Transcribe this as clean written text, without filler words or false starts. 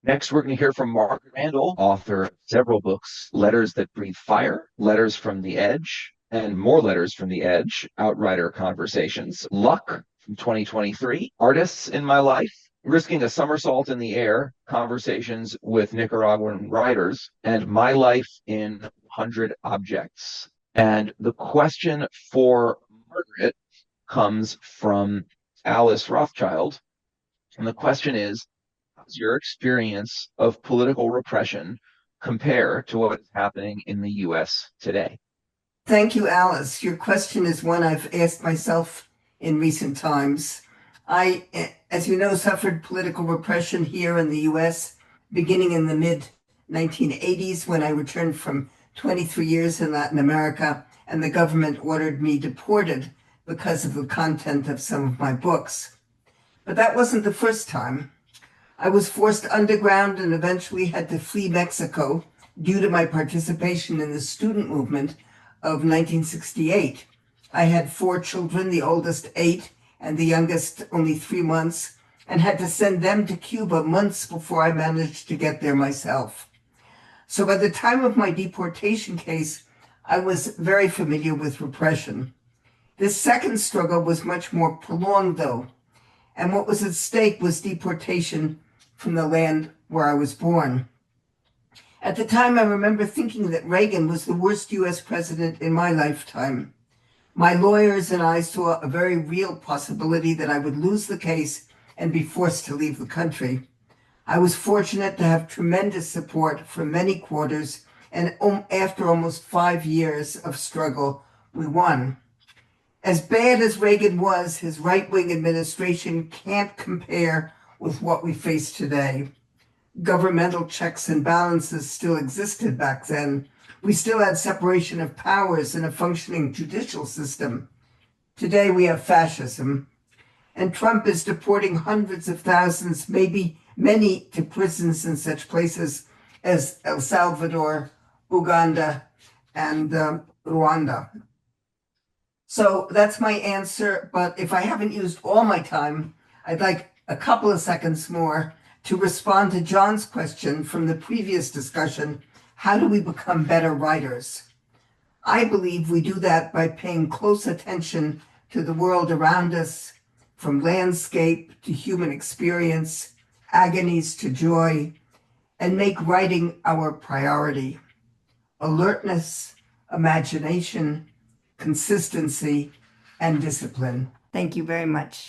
Next, we're going to hear from Margaret Randall, author of several books: Letters That Breathe Fire, Letters from the Edge, and More Letters from the Edge, Outrider Conversations, Luck from 2023, Artists in My Life, Risking a Somersault in the Air, Conversations with Nicaraguan Writers, and My Life in 100 Objects. And the question for Margaret comes from Alice Rothschild. And the question is, how does your experience of political repression compare to what is happening in the US today? Thank you, Alice. Your question is one I've asked myself in recent times. I, as you know, suffered political repression here in the US beginning in the mid 1980s when I returned from 23 years in Latin America and the government ordered me deported because of the content of some of my books. But that wasn't the first time. I was forced underground and eventually had to flee Mexico due to my participation in the student movement of 1968. I had 4 children, the oldest 8 and the youngest only 3 months, and had to send them to Cuba months before I managed to get there myself. So by the time of my deportation case, I was very familiar with repression. This second struggle was much more prolonged, though, and what was at stake was deportation from the land where I was born. At the time, I remember thinking that Reagan was the worst US president in my lifetime. My lawyers and I saw a very real possibility that I would lose the case and be forced to leave the country. I was fortunate to have tremendous support from many quarters, and after almost 5 years of struggle, we won. As bad as Reagan was, his right-wing administration can't compare with what we face today. Governmental checks and balances still existed back then. We still had separation of powers and a functioning judicial system. Today we have fascism, and Trump is deporting hundreds of thousands, maybe many, to prisons in such places as El Salvador, Uganda, and Rwanda. So that's my answer, but if I haven't used all my time, I'd like a couple of seconds more to respond to John's question from the previous discussion: how do we become better writers? I believe we do that by paying close attention to the world around us, from landscape to human experience, agonies to joy, and make writing our priority. Alertness, imagination, consistency, and discipline. Thank you very much.